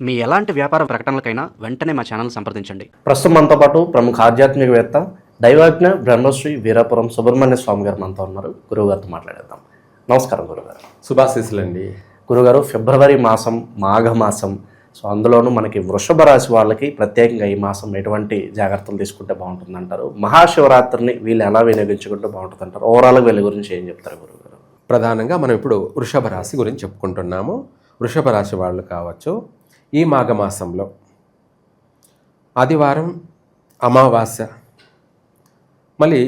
మీ ఎలాంటి వ్యాపార ప్రకటనలకైనా వెంటనే మా ఛానల్ సంప్రదించండి. ప్రస్తుతం మనతో పాటు ప్రముఖ ఆధ్యాత్మికవేత్త దైవాజ్ఞ బ్రహ్మశ్రీ వీరాపురం సుబ్రహ్మణ్య స్వామి గారు మనతో ఉన్నారు. గురువుగారితో మాట్లాడేద్దాం. నమస్కారం గురుగారు. శుభాశీస్సులండి. గురుగారు, ఫిబ్రవరి మాసం మాఘ మాసం, సో అందులోనూ మనకి వృషభ రాశి వాళ్ళకి ప్రత్యేకంగా ఈ మాసం ఎటువంటి జాగ్రత్తలు తీసుకుంటే బాగుంటుంది అంటారు? మహాశివరాత్రిని వీళ్ళు ఎలా వినియోగించుకుంటే బాగుంటుంది అంటారు? ఓవరాల్గా వీళ్ళ గురించి ఏం చెప్తారు గురుగారు? ప్రధానంగా మనం ఇప్పుడు వృషభ రాశి గురించి చెప్పుకుంటున్నాము. వృషభ రాశి వాళ్ళు కావచ్చు, ఈ మాఘమాసంలో ఆదివారం అమావాస్య, మళ్ళీ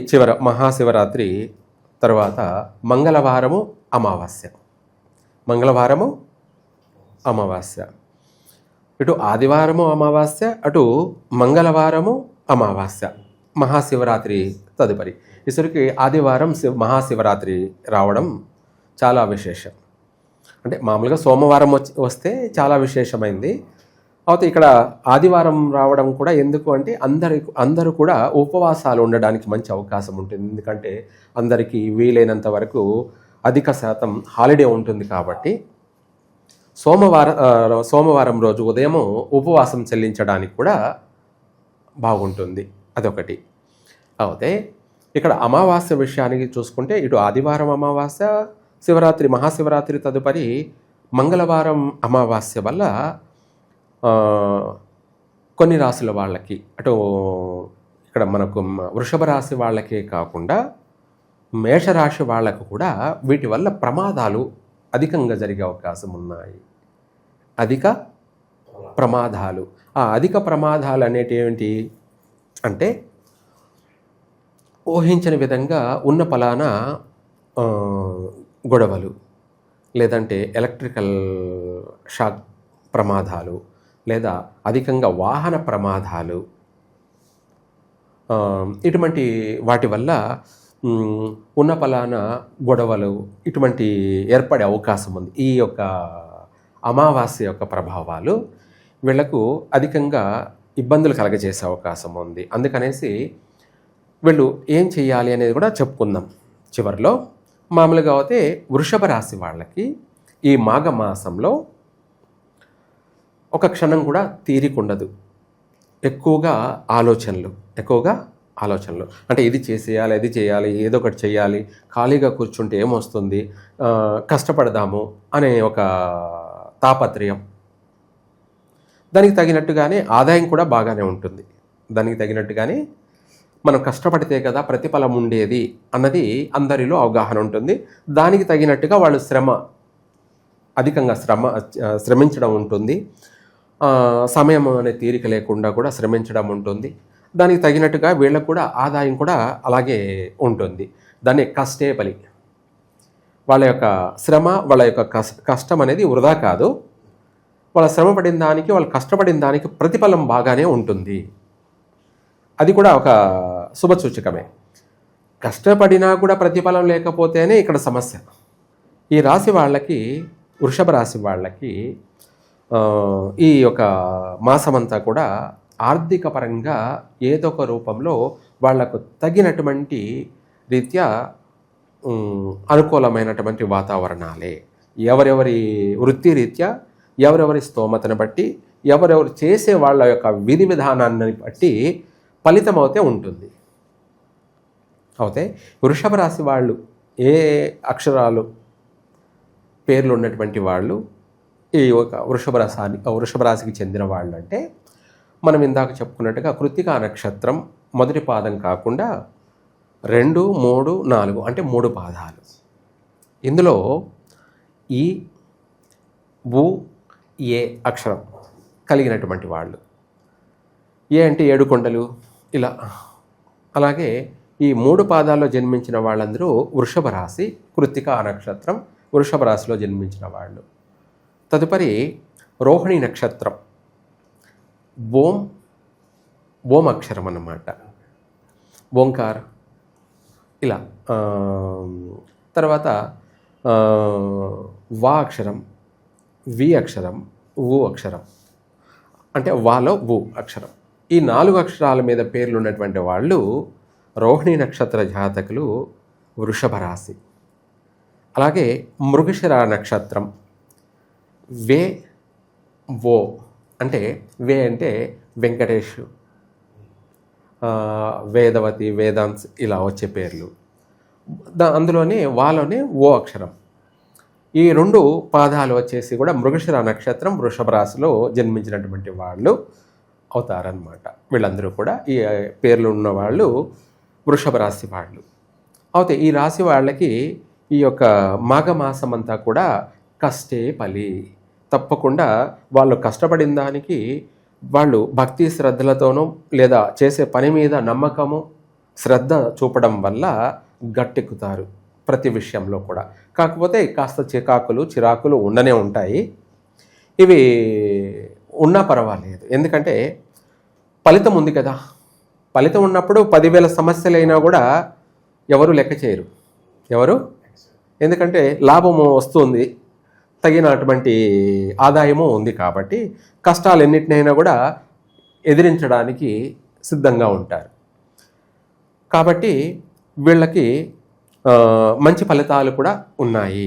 మహాశివరాత్రి తర్వాత మంగళవారము అమావాస్య. ఇటు ఆదివారము అమావాస్య, అటు మంగళవారము అమావాస్య, మహాశివరాత్రి తదుపరి. ఈసరికి ఆదివారం మహాశివరాత్రి రావడం చాలా విశేషం. అంటే మామూలుగా సోమవారం వస్తే చాలా విశేషమైంది. అయితే ఇక్కడ ఆదివారం రావడం కూడా ఎందుకు అంటే అందరూ కూడా ఉపవాసాలు ఉండడానికి మంచి అవకాశం ఉంటుంది. ఎందుకంటే అందరికీ వీలైనంత వరకు అధిక శాతం హాలిడే ఉంటుంది కాబట్టి సోమవారం రోజు ఉదయం ఉపవాసం చెల్లించడానికి కూడా బాగుంటుంది. అదొకటి. అయితే ఇక్కడ అమావాస్య విషయానికి చూసుకుంటే ఇటు ఆదివారం అమావాస్య, మహాశివరాత్రి తదుపరి మంగళవారం అమావాస్య వల్ల కొన్ని రాశుల వాళ్ళకి, అటు ఇక్కడ మనకు వృషభ రాశి వాళ్ళకే కాకుండా మేషరాశి వాళ్ళకు కూడా వీటి వల్ల ప్రమాదాలు అధికంగా జరిగే అవకాశం ఉన్నాయి. అధిక ప్రమాదాలు అనేటి అంటే ఊహించని విధంగా ఉన్న పలానా గొడవలు, లేదంటే ఎలక్ట్రికల్ షాక్ ప్రమాదాలు, లేదా అధికంగా వాహన ప్రమాదాలు, ఇటువంటి వాటి వల్ల ఉన్న పలానా గొడవలు ఇటువంటి ఏర్పడే అవకాశం ఉంది. ఈ యొక్క అమావాస్య యొక్క ప్రభావాలు వీళ్లకు అధికంగా ఇబ్బందులు కలగజేసే అవకాశం ఉంది. అందుకనేసి వీళ్ళు ఏం చేయాలి అనేది కూడా చెప్పుకుందాం చివరిలో. మామూలుగా అయితే వృషభ రాశి వాళ్ళకి ఈ మాఘమాసంలో ఒక క్షణం కూడా తీరికుండదు. ఎక్కువగా ఆలోచనలు అంటే ఇది చేసేయాలి, అది చేయాలి, ఏదో ఒకటి చేయాలి, ఖాళీగా కూర్చుంటే ఏమొస్తుంది, కష్టపడదాము అనే ఒక తాపత్రయం. దానికి తగినట్టుగానే ఆదాయం కూడా బాగానే ఉంటుంది. దానికి తగినట్టుగానే మనం కష్టపడితే కదా ప్రతిఫలం ఉండేది అన్నది అందరిలో అవగాహన ఉంటుంది. దానికి తగినట్టుగా వాళ్ళు అధికంగా శ్రమించడం ఉంటుంది. సమయం అనే తీరిక లేకుండా కూడా శ్రమించడం ఉంటుంది. దానికి తగినట్టుగా వీళ్ళకు కూడా ఆదాయం కూడా అలాగే ఉంటుంది. దాన్ని కష్టే బలి. వాళ్ళ యొక్క శ్రమ, వాళ్ళ యొక్క కష్టం అనేది వృధా కాదు. వాళ్ళ శ్రమ పడిన దానికి, వాళ్ళు కష్టపడిన దానికి ప్రతిఫలం బాగానే ఉంటుంది. అది కూడా ఒక శుభసూచకమే. కష్టపడినా కూడా ప్రతిఫలం లేకపోతేనే ఇక్కడ సమస్య. ఈ రాశి వాళ్ళకి, వృషభ రాశి వాళ్ళకి ఈ యొక్క మాసమంతా కూడా ఆర్థిక పరంగా ఏదో ఒక రూపంలో వాళ్లకు తగినటువంటి రీత్యా అనుకూలమైనటువంటి వాతావరణాలే. ఎవరెవరి వృత్తి రీత్యా, ఎవరెవరి స్తోమతను బట్టి, ఎవరెవరు చేసే వాళ్ళ యొక్క విధి విధానాన్ని బట్టి ఫలితం అయితే ఉంటుంది. అయితే వృషభ రాశి వాళ్ళు ఏ అక్షరాలు పేర్లు ఉన్నటువంటి వాళ్ళు ఈ ఒక వృషభ రాశికి చెందిన వాళ్ళు అంటే, మనం ఇందాక చెప్పుకున్నట్టుగా కృత్తికా నక్షత్రం మొదటి పాదం కాకుండా 2, 3, 4 అంటే 3 పాదాలు. ఇందులో ఈ ఊ ఏ అక్షరం కలిగినటువంటి వాళ్ళు. ఏ అంటే 7 కొండలు ఇలా. అలాగే ఈ 3 పాదాల్లో జన్మించిన వాళ్ళందరూ వృషభ రాశి, కృత్తికా నక్షత్రం, వృషభ రాశిలో జన్మించిన వాళ్ళు. తదుపరి రోహిణి నక్షత్రం, ఓం అక్షరం అన్నమాట, ఓంకార్ ఇలా. తర్వాత వా అక్షరం, వి అక్షరం, ఊ అక్షరం అంటే వాలో ఊ అక్షరం. ఈ 4 అక్షరాల మీద పేర్లు ఉన్నటువంటి వాళ్ళు రోహిణి నక్షత్ర జాతకులు, వృషభ రాశి. అలాగే మృగశిర నక్షత్రం, ఓ అంటే అంటే వెంకటేష్, వేదవతి, వేదాంత్ ఇలా వచ్చే పేర్లు. అందులోనే వాళ్ళనే ఓ అక్షరం. ఈ 2 పాదాలు వచ్చేసి కూడా మృగశిర నక్షత్రం వృషభ రాశిలో జన్మించినటువంటి వాళ్ళు అవుతారనమాట. వీళ్ళందరూ కూడా ఈ పేర్లు ఉన్న వాళ్ళు వృషభ రాశి వాళ్ళు. అయితే ఈ రాశి వాళ్ళకి ఈ యొక్క మాఘమాసం అంతా కూడా కష్టే ఫలి. తప్పకుండా వాళ్ళు కష్టపడిన దానికి వాళ్ళు భక్తి శ్రద్ధలతోనూ లేదా చేసే పని మీద నమ్మకము శ్రద్ధ చూపడం వల్ల గట్టెక్కుతారు ప్రతి విషయంలో కూడా. కాకపోతే కాస్త చిరాకులు ఉండనే ఉంటాయి. ఇవి ఉన్నా పర్వాలేదు, ఎందుకంటే ఫలితం ఉంది కదా. ఫలితం ఉన్నప్పుడు 10,000 సమస్యలైనా కూడా ఎవరు లెక్క చేయరు. ఎందుకంటే లాభము వస్తుంది, తగినటువంటి ఆదాయము ఉంది కాబట్టి కష్టాలు ఎన్నిటినైనా కూడా ఎదిరించడానికి సిద్ధంగా ఉంటారు. కాబట్టి వీళ్ళకి మంచి ఫలితాలు కూడా ఉన్నాయి.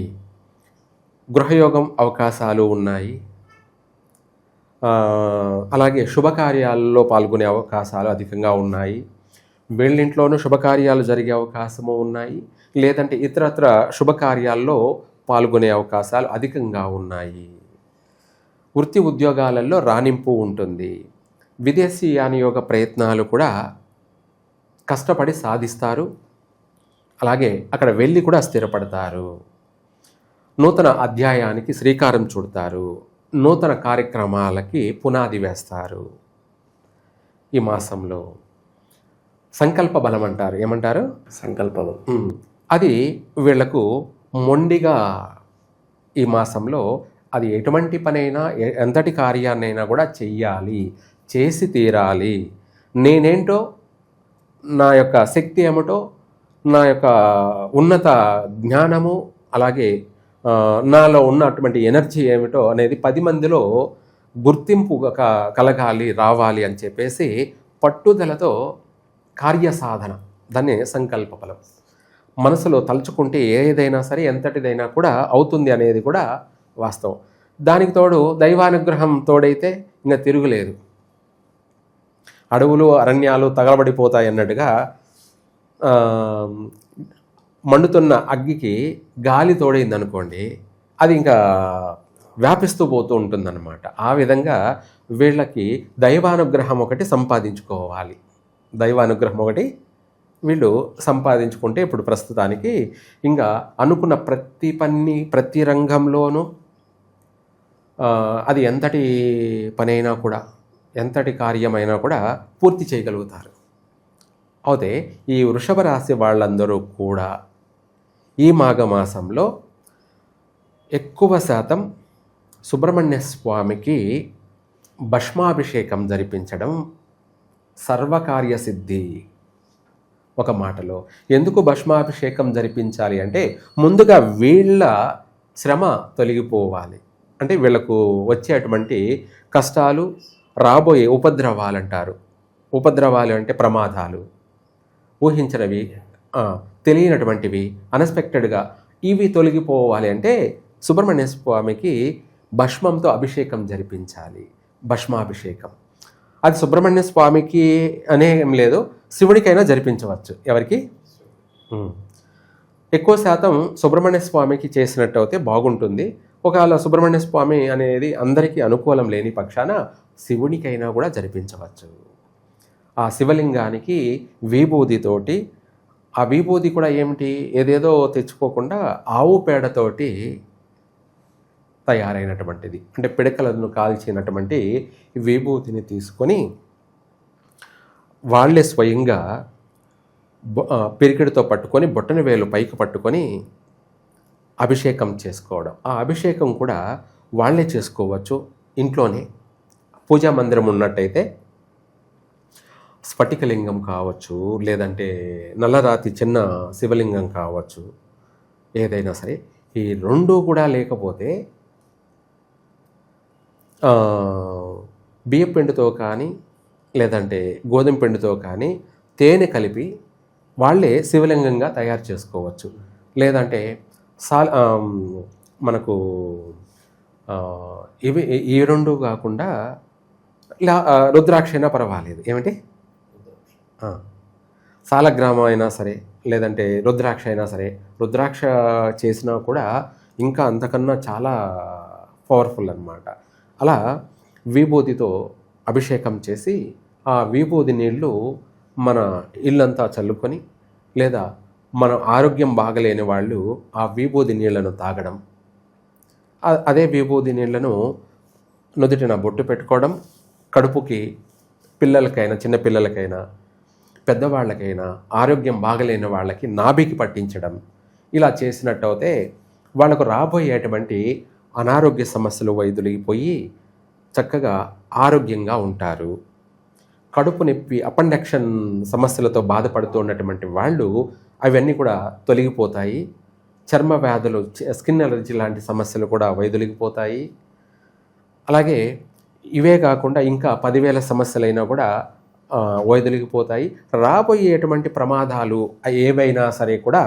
గృహయోగం అవకాశాలు ఉన్నాయి. అలాగే శుభకార్యాలలో పాల్గొనే అవకాశాలు అధికంగా ఉన్నాయి. వీళ్ళింట్లోనూ శుభకార్యాలు జరిగే అవకాశము ఉన్నాయి. లేదంటే ఇతరత్ర శుభకార్యాల్లో పాల్గొనే అవకాశాలు అధికంగా ఉన్నాయి. వృత్తి ఉద్యోగాలలో రాణింపు ఉంటుంది. విదేశీ యానయోగ ప్రయత్నాలు కూడా కష్టపడి సాధిస్తారు. అలాగే అక్కడ వెళ్ళి కూడా స్థిరపడతారు. నూతన అధ్యాయానికి శ్రీకారం చుడతారు. నూతన కార్యక్రమాలకి పునాది వేస్తారు. ఈ మాసంలో సంకల్ప బలం అంటారు. ఏమంటారు? సంకల్ప బలం. అది వీళ్లకు మొండిగా ఈ మాసంలో అది ఎటువంటి పనైనా ఎంతటి కార్యాన్నైనా కూడా చెయ్యాలి, చేసి తీరాలి. నేనేంటో, నా యొక్క శక్తి ఏమిటో, నా యొక్క ఉన్నత జ్ఞానము, అలాగే నాలో ఉన్నటువంటి ఎనర్జీ ఏమిటో అనేది 10 మందిలో గుర్తింపు కలగాలి, రావాలి అని చెప్పేసి పట్టుదలతో కార్యసాధన, దాన్ని సంకల్ప బలం. మనసులో తలుచుకుంటే ఏదైనా సరే ఎంతటిదైనా కూడా అవుతుంది అనేది కూడా వాస్తవం. దానికి తోడు దైవానుగ్రహం తోడైతే ఇంకా తిరుగులేదు. అడవులు అరణ్యాలు తగలబడిపోతాయి అన్నట్టుగా మండుతున్న అగ్గికి గాలి తోడైంది అనుకోండి, అది ఇంకా వ్యాపిస్తూ పోతూ ఉంటుందన్నమాట. ఆ విధంగా వీళ్ళకి దైవానుగ్రహం ఒకటి సంపాదించుకోవాలి. దైవానుగ్రహం ఒకటి వీళ్ళు సంపాదించుకుంటే ఇప్పుడు ప్రస్తుతానికి ఇంకా అనుకున్న ప్రతి రంగంలోనూ అది ఎంతటి పనైనా కూడా, ఎంతటి కార్యమైనా కూడా పూర్తి చేయగలుగుతారు. అయితే ఈ వృషభ రాశి వాళ్ళందరూ కూడా ఈ మాఘమాసంలో ఎక్కువ శాతం సుబ్రహ్మణ్య స్వామికి భస్మాభిషేకం జరిపించడం సర్వకార్యసిద్ధి. ఒక మాటలో ఎందుకు భస్మాభిషేకం జరిపించాలి అంటే, ముందుగా వీళ్ళ శ్రమ తొలగిపోవాలి. అంటే వీళ్లకు వచ్చేటువంటి కష్టాలు, రాబోయే ఉపద్రవాలు అంటారు. ఉపద్రవాలు అంటే ప్రమాదాలు, ఊహించినవి, తెలియనటువంటివి, అన్ఎక్స్పెక్టెడ్గా ఇవి తొలగిపోవాలి అంటే సుబ్రహ్మణ్య స్వామికి భస్మంతో అభిషేకం జరిపించాలి. భస్మాభిషేకం అది సుబ్రహ్మణ్య స్వామికి అనే ఏం లేదు, శివుడికైనా జరిపించవచ్చు. ఎవరికి? ఎక్కువ శాతం సుబ్రహ్మణ్య స్వామికి చేసినట్టు అయితే బాగుంటుంది. ఒకవేళ సుబ్రహ్మణ్య స్వామి అనేది అందరికీ అనుకూలం లేని పక్షాన శివునికైనా కూడా జరిపించవచ్చు. ఆ శివలింగానికి విభూతితోటి, ఆ విభూతి కూడా ఏమిటి, ఏదేదో తెచ్చుకోకుండా ఆవు పేడతోటి తయారైనటువంటిది, అంటే పిడకలను కాల్చినటువంటి విభూతిని తీసుకొని వాళ్ళే స్వయంగా పిరికిడితో పట్టుకొని బొట్టన వేలు పైకి పట్టుకొని అభిషేకం చేసుకోవడం. ఆ అభిషేకం కూడా వాళ్ళే చేసుకోవచ్చు ఇంట్లోనే. పూజా మందిరం ఉన్నట్టయితే స్ఫటికలింగం కావచ్చు, లేదంటే నల్లరాతి చిన్న శివలింగం కావచ్చు, ఏదైనా సరే. ఈ రెండు కూడా లేకపోతే బియ్యం పిండితో కానీ లేదంటే గోధుమ పిండితో కానీ తేనె కలిపి వాళ్ళే శివలింగంగా తయారు చేసుకోవచ్చు. లేదంటే మనకు ఈ రెండు కాకుండా ఇలా రుద్రాక్ష అయినా పర్వాలేదు. ఏమిటి సాలగ్రామం అయినా సరే, లేదంటే రుద్రాక్ష అయినా సరే. రుద్రాక్ష చేసినా కూడా ఇంకా అంతకన్నా చాలా పవర్ఫుల్ అన్నమాట. అలా విభూతితో అభిషేకం చేసి ఆ విభూతి నీళ్ళు మన ఇల్లంతా చల్లుకొని, లేదా మన ఆరోగ్యం బాగలేని వాళ్ళు ఆ విభూతి నీళ్లను తాగడం, అదే విభూతి నీళ్లను నుదుటిన బొట్టు పెట్టుకోవడం, కడుపుకి పిల్లలకైనా చిన్నపిల్లలకైనా పెద్దవాళ్ళకైనా ఆరోగ్యం బాగలేని వాళ్ళకి నాభికి పట్టించడం, ఇలా చేసినట్టయితే వాళ్ళకు రాబోయేటువంటి అనారోగ్య సమస్యలు వైదొలిగిపోయి చక్కగా ఆరోగ్యంగా ఉంటారు. కడుపు నొప్పి, అపెండిక్షన్ సమస్యలతో బాధపడుతూ ఉన్నటువంటి వాళ్ళు అవన్నీ కూడా తొలగిపోతాయి. చర్మ వ్యాధులు, స్కిన్ అలర్జీ లాంటి సమస్యలు కూడా వైదొలిగిపోతాయి. అలాగే ఇవే కాకుండా ఇంకా 10,000 సమస్యలైనా కూడా వైదొలిగిపోతాయి. రాబోయేటువంటి ప్రమాదాలు ఏవైనా సరే కూడా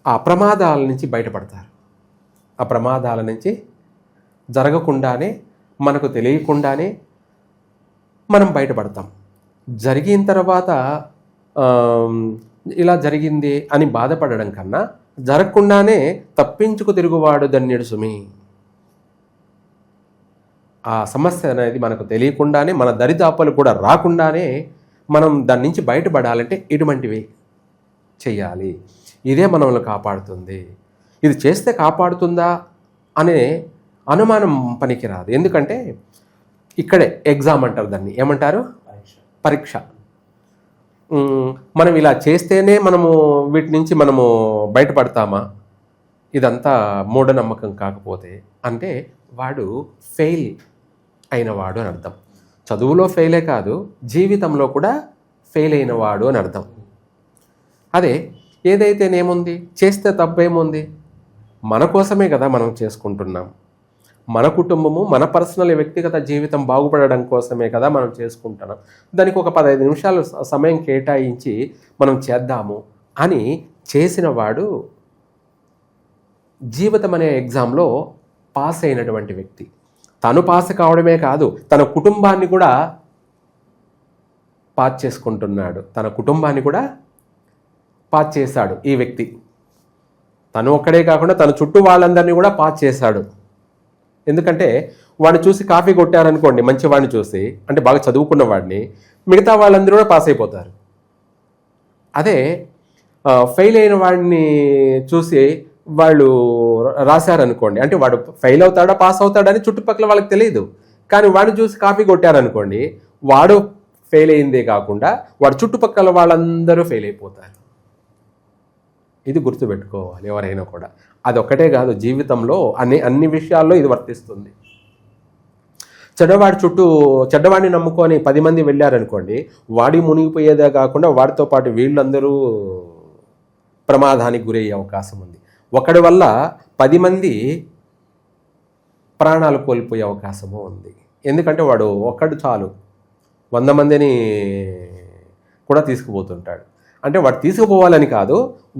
ఆ ప్రమాదాల నుంచి బయటపడతారు. ఆ ప్రమాదాల నుంచి జరగకుండానే, మనకు తెలియకుండానే మనం బయటపడతాం. జరిగిన తర్వాత ఇలా జరిగింది అని బాధపడడం కన్నా, జరగకుండానే తప్పించుకు తిరుగువాడు ధన్యుడు సుమి. ఆ సమస్య అనేది మనకు తెలియకుండానే, మన దరిదాపులు కూడా రాకుండానే మనం దాని నుంచి బయటపడాలంటే ఇటువంటివి చెయ్యాలి. ఇదే మనల్ని కాపాడుతుంది. ఇది చేస్తే కాపాడుతుందా అనే అనుమానం పనికిరాదు. ఎందుకంటే ఇక్కడే ఎగ్జామ్ అంటారు, దాన్ని ఏమంటారు, పరీక్ష. మనం ఇలా చేస్తేనే మనము వీటి నుంచి మనము బయటపడతామా? ఇదంతా మూఢనమ్మకం కాకపోతే అంటే వాడు ఫెయిల్ అయినవాడు అని అర్థం. చదువులో ఫెయిలే కాదు, జీవితంలో కూడా ఫెయిల్ అయినవాడు అని అర్థం. అదే ఏదైతేనేముంది, చేస్తే తప్పేముంది? మన కోసమే కదా మనం చేసుకుంటున్నాం. మన కుటుంబము, మన పర్సనల్ వ్యక్తిగత జీవితం బాగుపడడం కోసమే కదా మనం చేసుకుంటున్నాం. దానికి ఒక 15 నిమిషాలు సమయం కేటాయించి మనం చేద్దాము అని చేసిన వాడు జీవితం అనే ఎగ్జామ్లో పాస్ అయినటువంటి వ్యక్తి. తను పాస్ కావడమే కాదు, తన కుటుంబాన్ని కూడా పాస్ చేసుకుంటున్నాడు. తన కుటుంబాన్ని కూడా పాస్ చేశాడు ఈ వ్యక్తి. తను ఒక్కడే కాకుండా తన చుట్టూ వాళ్ళందరినీ కూడా పాస్ చేశాడు. ఎందుకంటే వాడిని చూసి కాఫీ కొట్టారనుకోండి, మంచి వాడిని చూసి, అంటే బాగా చదువుకున్న వాడిని, మిగతా వాళ్ళందరూ కూడా పాస్ అయిపోతారు. అదే ఫెయిల్ అయిన వాడిని చూసి వాళ్ళు రాశారనుకోండి, అంటే వాడు ఫెయిల్ అవుతాడా పాస్ అవుతాడని చుట్టుపక్కల వాళ్ళకి తెలియదు. కానీ వాడిని చూసి కాఫీ కొట్టారనుకోండి, వాడు ఫెయిల్ అయిందే కాకుండా వాడు చుట్టుపక్కల వాళ్ళందరూ ఫెయిల్ అయిపోతారు. ఇది గుర్తుపెట్టుకోవాలి ఎవరైనా కూడా. అదొక్కటే కాదు, జీవితంలో అన్ని విషయాల్లో ఇది వర్తిస్తుంది. చెడ్డవాడిని నమ్ముకొని 10 మంది వెళ్ళారనుకోండి, వాడి మునిగిపోయేదే కాకుండా వాడితో పాటు వీళ్ళందరూ ప్రమాదానికి గురయ్యే అవకాశం ఉంది. ఒకడి వల్ల 10 మంది ప్రాణాలు కోల్పోయే అవకాశము ఉంది. ఎందుకంటే వాడు ఒక్కడు చాలు 100 మందిని కూడా తీసుకుపోతుంటాడు. అంటే వాడు తీసుకుపోవాలని కాదు,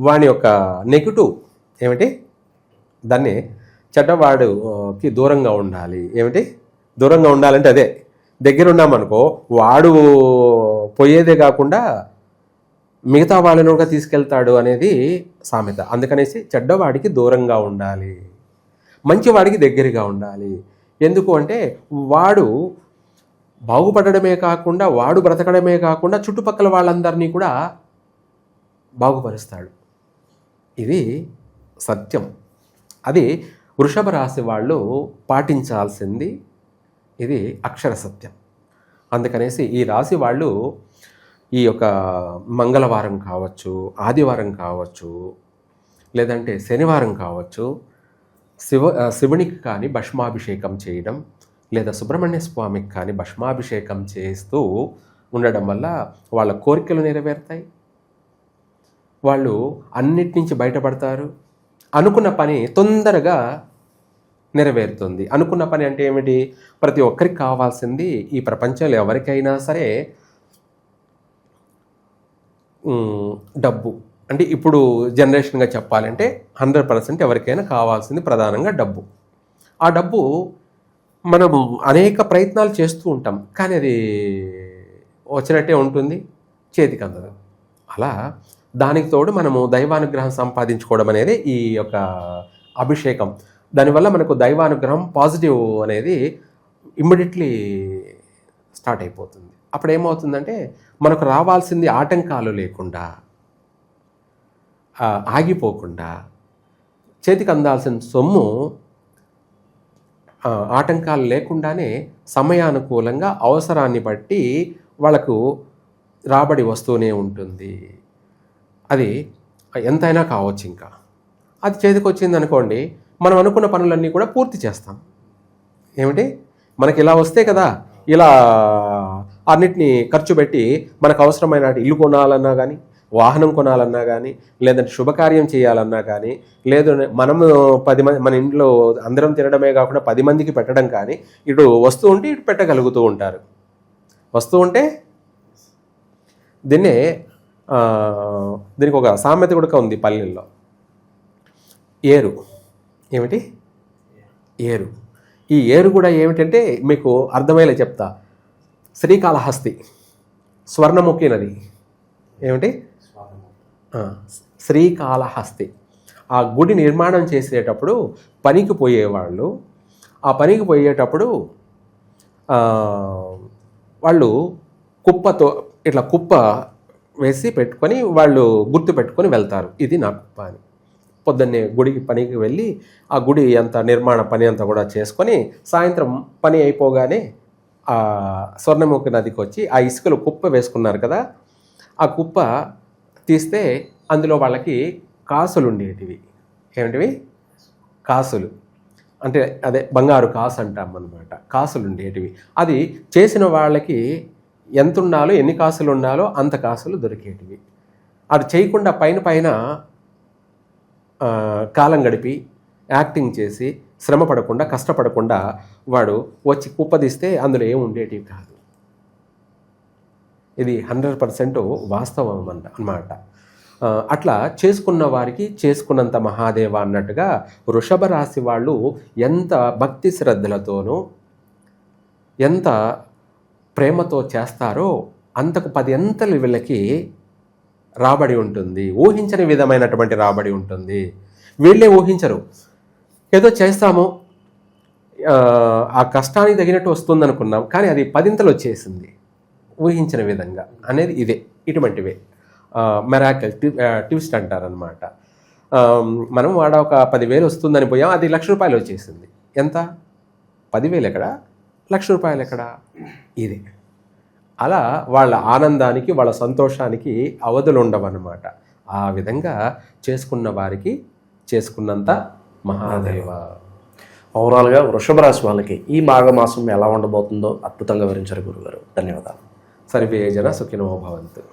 వాడి యొక్క నెగిటివ్ ఏమిటి, దాన్ని చెడ్డవాడుకి దూరంగా ఉండాలి. ఏమిటి దూరంగా ఉండాలంటే అదే, దగ్గర ఉన్నామనుకో వాడు పోయేదే కాకుండా మిగతా వాళ్ళని కూడా తీసుకెళ్తాడు అనేది సామెత. అందుకనేసి చెడ్డవాడికి దూరంగా ఉండాలి, మంచివాడికి దగ్గరగా ఉండాలి. ఎందుకు అంటే వాడు బాగుపడడమే కాకుండా, వాడు బ్రతకడమే కాకుండా చుట్టుపక్కల వాళ్ళందరినీ కూడా బాగుపరుస్తాడు. ఇది సత్యం. అది వృషభ రాశి వాళ్ళు పాటించాల్సింది. ఇది అక్షర సత్యం. అందుకనేసి ఈ రాశి వాళ్ళు ఈ యొక్క మంగళవారం కావచ్చు, ఆదివారం కావచ్చు, లేదంటే శనివారం కావచ్చు, శివునికి కానీ భస్మాభిషేకం చేయడం, లేదా సుబ్రహ్మణ్య స్వామికి కానీ భస్మాభిషేకం చేస్తూ ఉండడం వల్ల వాళ్ళ కోరికలు నెరవేరుతాయి. వాళ్ళు అన్నిటి నుంచి బయటపడతారు. అనుకున్న పని తొందరగా నెరవేరుతుంది. అనుకున్న పని అంటే ఏమిటి? ప్రతి ఒక్కరికి కావాల్సింది ఈ ప్రపంచంలో ఎవరికైనా సరే డబ్బు. అంటే ఇప్పుడు జనరేషన్గా చెప్పాలంటే 100% ఎవరికైనా కావాల్సింది ప్రధానంగా డబ్బు. ఆ డబ్బు మనము అనేక ప్రయత్నాలు చేస్తూ ఉంటాం, కానీ అది వచ్చినట్టే ఉంటుంది, చేతికి అందదు. అలా దానికి తోడు మనము దైవానుగ్రహం సంపాదించుకోవడం అనేది ఈ యొక్క అభిషేకం. దానివల్ల మనకు దైవానుగ్రహం పాజిటివ్ అనేది ఇమ్మీడియట్లీ స్టార్ట్ అయిపోతుంది. అప్పుడు ఏమవుతుందంటే మనకు రావాల్సింది ఆటంకాలు లేకుండా, ఆగిపోకుండా, చేతికి అందాల్సిన సొమ్ము ఆటంకాలు లేకుండానే సమయానుకూలంగా అవసరాన్ని బట్టి వాళ్ళకు రాబడి వస్తూనే ఉంటుంది. అది ఎంతైనా కావచ్చు. ఇంకా అది చేతికి వచ్చింది అనుకోండి, మనం అనుకున్న పనులన్నీ కూడా పూర్తి చేస్తాం. ఏమిటి, మనకి ఇలా వస్తే కదా, ఇలా అన్నిటినీ ఖర్చు పెట్టి మనకు అవసరమైన ఇల్లు కొనాలన్నా కానీ, వాహనం కొనాలన్నా కానీ, లేదంటే శుభకార్యం చేయాలన్నా కానీ, లేదు మనము 10 మంది మన ఇంట్లో అందరం తినడమే కాకుండా 10 మందికి పెట్టడం కానీ, ఇటు వస్తూ ఉంటే ఇటు పెట్టగలుగుతూ ఉంటారు. వస్తూ ఉంటే దీనికి ఒక సామెత కూడా ఉంది పల్లెల్లో. ఏరు ఏమిటి, ఏరు. ఈ ఏరు కూడా ఏమిటంటే మీకు అర్థమయ్యేలా చెప్తా. శ్రీకాళహస్తి స్వర్ణముఖి నది ఏమిటి, శ్రీకాళహస్తి. ఆ గుడి నిర్మాణం చేసేటప్పుడు పనికి పోయేవాళ్ళు, ఆ పనికి పోయేటప్పుడు వాళ్ళు కుప్పతో ఇట్లా కుప్ప వేసి పెట్టుకొని వాళ్ళు గుర్తు పెట్టుకొని వెళ్తారు, ఇది నా కుప్ప అని. పొద్దున్నే గుడికి పనికి వెళ్ళి ఆ గుడి అంత నిర్మాణ పని అంతా కూడా చేసుకొని సాయంత్రం పని అయిపోగానే ఆ స్వర్ణముఖి నదికి వచ్చి ఆ ఇసుకలు కుప్ప వేసుకున్నారు కదా, ఆ కుప్ప తీస్తే అందులో వాళ్ళకి కాసులు ఉండేటివి. ఏమిటివి, కాసులు అంటే అదే బంగారు కాసు అంటాం అన్నమాట. కాసులు ఉండేటివి. అది చేసిన వాళ్ళకి ఎంత ఉండాలో, ఎన్ని కాసులు ఉండాలో అంత కాసులు దొరికేటివి. అది చేయకుండా పైన కాలం గడిపి యాక్టింగ్ చేసి శ్రమ పడకుండా, కష్టపడకుండా వాడు వచ్చి కుప్పదీస్తే అందులో ఏమి ఉండేటివి కాదు. ఇది 100% వాస్తవం అన్నమాట. అట్లా చేసుకున్న వారికి చేసుకున్నంత మహాదేవ అన్నట్టుగా వృషభ రాశి వాళ్ళు ఎంత భక్తి శ్రద్ధలతోనూ ఎంత ప్రేమతో చేస్తారో అంతకు 10 అంతలు వీళ్ళకి రాబడి ఉంటుంది. ఊహించని విధమైనటువంటి రాబడి ఉంటుంది. వీళ్ళే ఊహించరు. ఏదో చేస్తాము, ఆ కష్టానికి తగినట్టు వస్తుంది అనుకున్నాం, కానీ అది 10 వచ్చేసింది ఊహించిన విధంగా అనేది ఇదే. ఇటువంటివే మెరాకిల్ ట్విస్ట్ అంటారనమాట. మనం వాడ ఒక 10,000 వస్తుందని పోయాం, అది ₹1,00,000 వచ్చేసింది. ఎంత, 10,000 ఎక్కడ, ₹1,00,000 ఎక్కడ, ఇదే. అలా వాళ్ళ ఆనందానికి, వాళ్ళ సంతోషానికి అవధులు ఉండవన్నమాట. ఆ విధంగా చేసుకున్న వారికి చేసుకున్నంత మహాదేవ. ఓవరాల్గా వృషభ రాశి వాళ్ళకి ఈ మాఘమాసం ఎలా ఉండబోతుందో అద్భుతంగా వివరించారు గురుగారు. ధన్యవాదాలు. సర్వే జన సుఖినో భవంతు.